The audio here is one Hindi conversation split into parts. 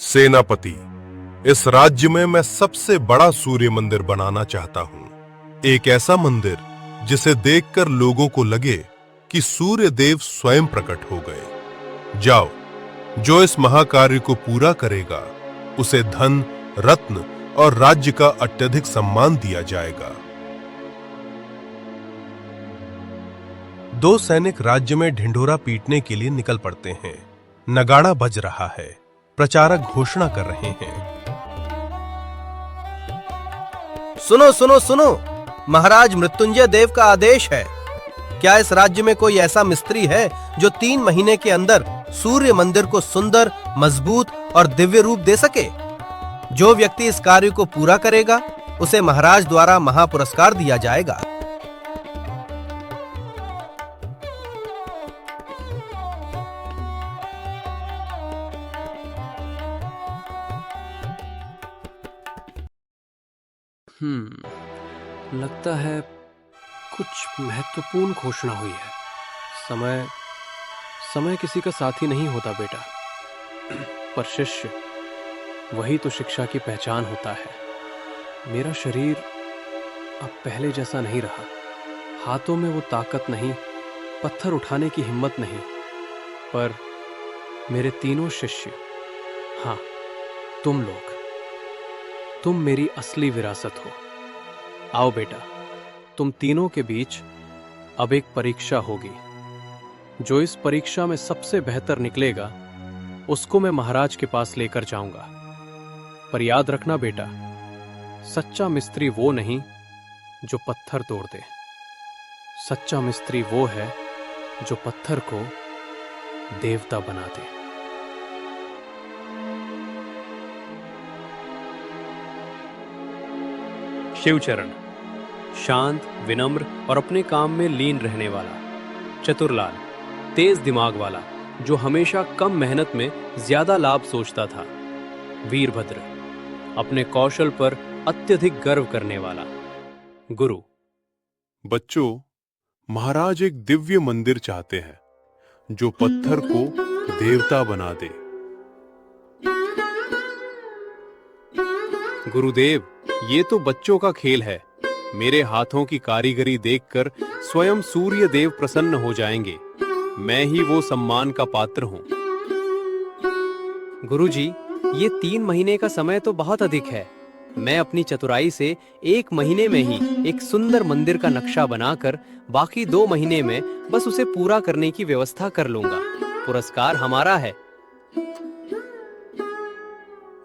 सेनापति, इस राज्य में मैं सबसे बड़ा सूर्य मंदिर बनाना चाहता हूं। एक ऐसा मंदिर जिसे देखकर लोगों को लगे कि सूर्य देव स्वयं प्रकट हो गए। जाओ, जो इस महाकार्य को पूरा करेगा उसे धन, रत्न और राज्य का अत्यधिक सम्मान दिया जाएगा। दो सैनिक राज्य में ढिंढोरा पीटने के लिए निकल पड़ते हैं। नगाड़ा बज रहा है, प्रचारक घोषणा कर रहे हैं। सुनो सुनो सुनो, महाराज मृत्युंजय देव का आदेश है। क्या इस राज्य में कोई ऐसा मिस्त्री है जो 3 महीने के अंदर सूर्य मंदिर को सुंदर, मजबूत और दिव्य रूप दे सके? जो व्यक्ति इस कार्य को पूरा करेगा उसे महाराज द्वारा महापुरस्कार दिया जाएगा। लगता है कुछ महत्वपूर्ण घोषणा हुई है। समय किसी का साथी नहीं होता बेटा, पर शिष्य वही तो शिक्षा की पहचान होता है। मेरा शरीर अब पहले जैसा नहीं रहा। हाथों में वो ताकत नहीं, पत्थर उठाने की हिम्मत नहीं। पर मेरे तीनों शिष्य, हाँ, तुम लोग, तुम मेरी असली विरासत हो। आओ बेटा, तुम तीनों के बीच अब एक परीक्षा होगी। जो इस परीक्षा में सबसे बेहतर निकलेगा उसको मैं महाराज के पास लेकर जाऊंगा। पर याद रखना बेटा, सच्चा मिस्त्री वो नहीं जो पत्थर तोड़ दे। सच्चा मिस्त्री वो है जो पत्थर को देवता बना दे। शिवचरण, शांत, विनम्र और अपने काम में लीन रहने वाला। चतुरलाल, तेज दिमाग वाला जो हमेशा कम मेहनत में ज्यादा लाभ सोचता था। वीरभद्र, अपने कौशल पर अत्यधिक गर्व करने वाला। गुरु, बच्चों, महाराज एक दिव्य मंदिर चाहते हैं जो पत्थर को देवता बना दे। गुरुदेव, ये तो बच्चों का खेल है। मेरे हाथों की कारीगरी देखकर स्वयं सूर्य देव प्रसन्न हो जाएंगे। मैं ही वो सम्मान का पात्र हूं। गुरुजी, ये 3 महीने का समय तो बहुत अधिक है। मैं अपनी चतुराई से 1 महीने में ही एक सुंदर मंदिर का नक्शा बनाकर बाकी 2 महीने में बस उसे पूरा करने की व्यवस्था कर लूंगा। पुरस्कार हमारा है।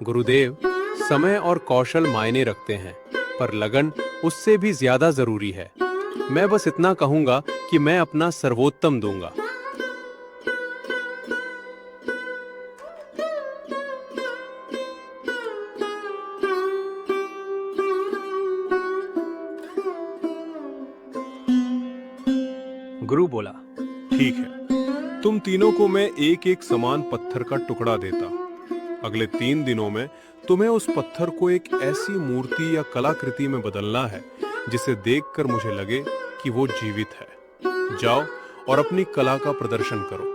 गुरुदेव, समय और कौशल मायने रखते हैं, पर लगन उससे भी ज्यादा जरूरी है। मैं बस इतना कहूंगा कि मैं अपना सर्वोत्तम दूंगा। गुरु बोला, ठीक है, तुम तीनों को मैं एक एक समान पत्थर का टुकड़ा देता। अगले 3 दिनों में तुम्हें उस पत्थर को एक ऐसी मूर्ति या कलाकृति में बदलना है जिसे देखकर मुझे लगे कि वो जीवित है। जाओ और अपनी कला का प्रदर्शन करो।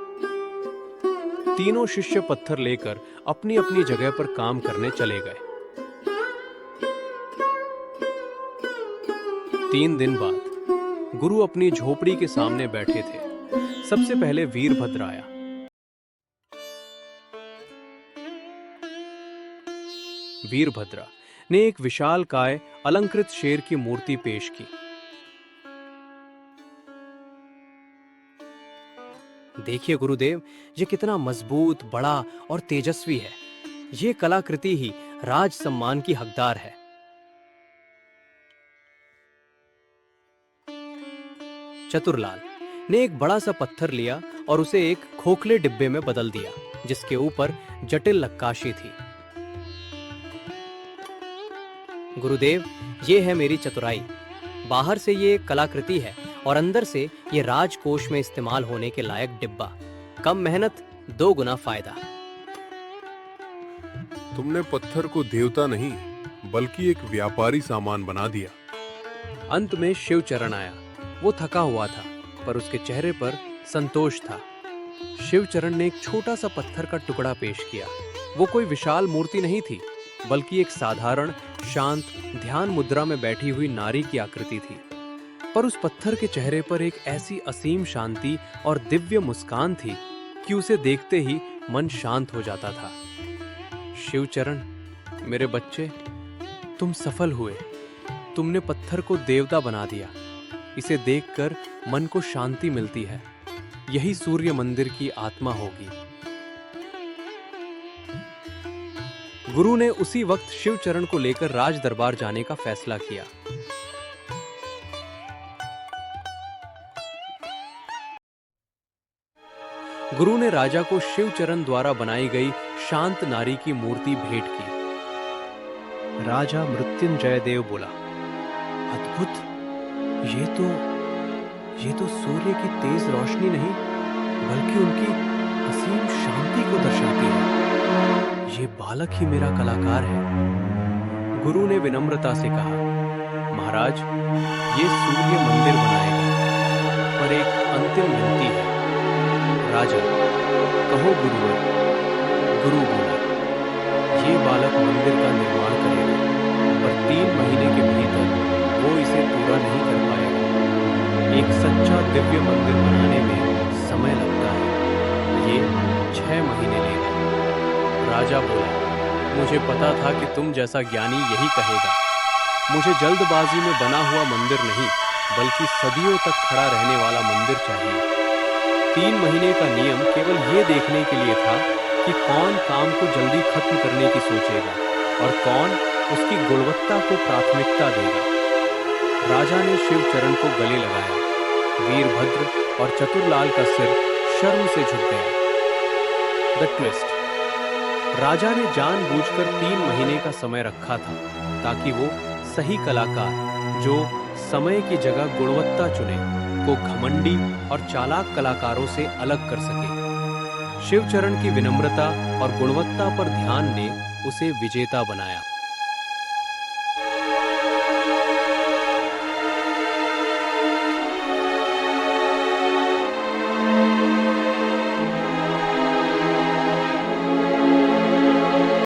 तीनों शिष्य पत्थर लेकर अपनी अपनी जगह पर काम करने चले गए। 3 दिन बाद गुरु अपनी झोपड़ी के सामने बैठे थे। सबसे पहले वीरभद्र आया। वीरभद्र ने एक विशालकाय अलंकृत शेर की मूर्ति पेश की। देखिए गुरुदेव, ये कितना मजबूत, बड़ा और तेजस्वी है। ये कलाकृति ही राज सम्मान की हकदार है। चतुरलाल ने एक बड़ा सा पत्थर लिया और उसे एक खोखले डिब्बे में बदल दिया जिसके ऊपर जटिल नक्काशी थी। गुरुदेव, ये है मेरी चतुराई। बाहर से ये कलाकृति है और अंदर से ये राजकोष में इस्तेमाल होने के लायक डिब्बा। कम मेहनत, 2 गुना फायदा। तुमने पत्थर को देवता नहीं बल्कि एक व्यापारी सामान बना दिया। अंत में शिवचरण आया। वो थका हुआ था, पर उसके चेहरे पर संतोष था। शिवचरण ने एक छोटा सा पत्थर का टुकड़ा पेश किया वो कोई विशाल मूर्ति नहीं थी, बल्कि एक साधारण, शांत, ध्यान मुद्रा में बैठी हुई नारी की आकृति थी। पर उस पत्थर के चेहरे पर एक ऐसी असीम शांति और दिव्य मुस्कान थी कि उसे देखते ही मन शांत हो जाता था। शिवचरण, मेरे बच्चे, तुम सफल हुए। तुमने पत्थर को देवता बना दिया। इसे देखकर मन को शांति मिलती है। यही सूर्य मंदिर की आत्मा होगी। गुरु ने उसी वक्त शिवचरण को लेकर राज दरबार जाने का फैसला किया। गुरु ने राजा को शिवचरण द्वारा बनाई गई शांत नारी की मूर्ति भेंट की। राजा मृत्युंजय देव बोला, अद्भुत! ये तो सूर्य की तेज रोशनी नहीं, बल्कि उनकी असीम शांति को दर्शाती है। ये बालक ही मेरा कलाकार है। गुरु ने विनम्रता से कहा, महाराज, ये सूर्य मंदिर बनाएगा, पर एक अंतिम विनती है। राजा, कहो गुरुवर। गुरु बोला, ये बालक मंदिर का निर्माण करेगा, पर 3 महीने के भीतर वो इसे पूरा नहीं कर पाएगा। एक सच्चा दिव्य मंदिर बनाने में समय लगता है। ये 6 महीने लेगा। राजा बोला, मुझे पता था कि तुम जैसा ज्ञानी यही कहेगा। मुझे जल्दबाजी में बना हुआ मंदिर नहीं, बल्कि सदियों तक खड़ा रहने वाला मंदिर चाहिए। 3 महीने का नियम केवल ये देखने के लिए था कि कौन काम को जल्दी खत्म करने की सोचेगा और कौन उसकी गुणवत्ता को प्राथमिकता देगा। राजा ने शिवचरण को गले लगाया। वीरभद्र और चतुरलाल का सिर शर्म से झुक गया। The twist. राजा ने जानबूझकर 3 महीने का समय रखा था, ताकि वो सही कलाकार, जो समय की जगह गुणवत्ता चुने, को घमंडी और चालाक कलाकारों से अलग कर सके। शिवचरण की विनम्रता और गुणवत्ता पर ध्यान ने उसे विजेता बनाया।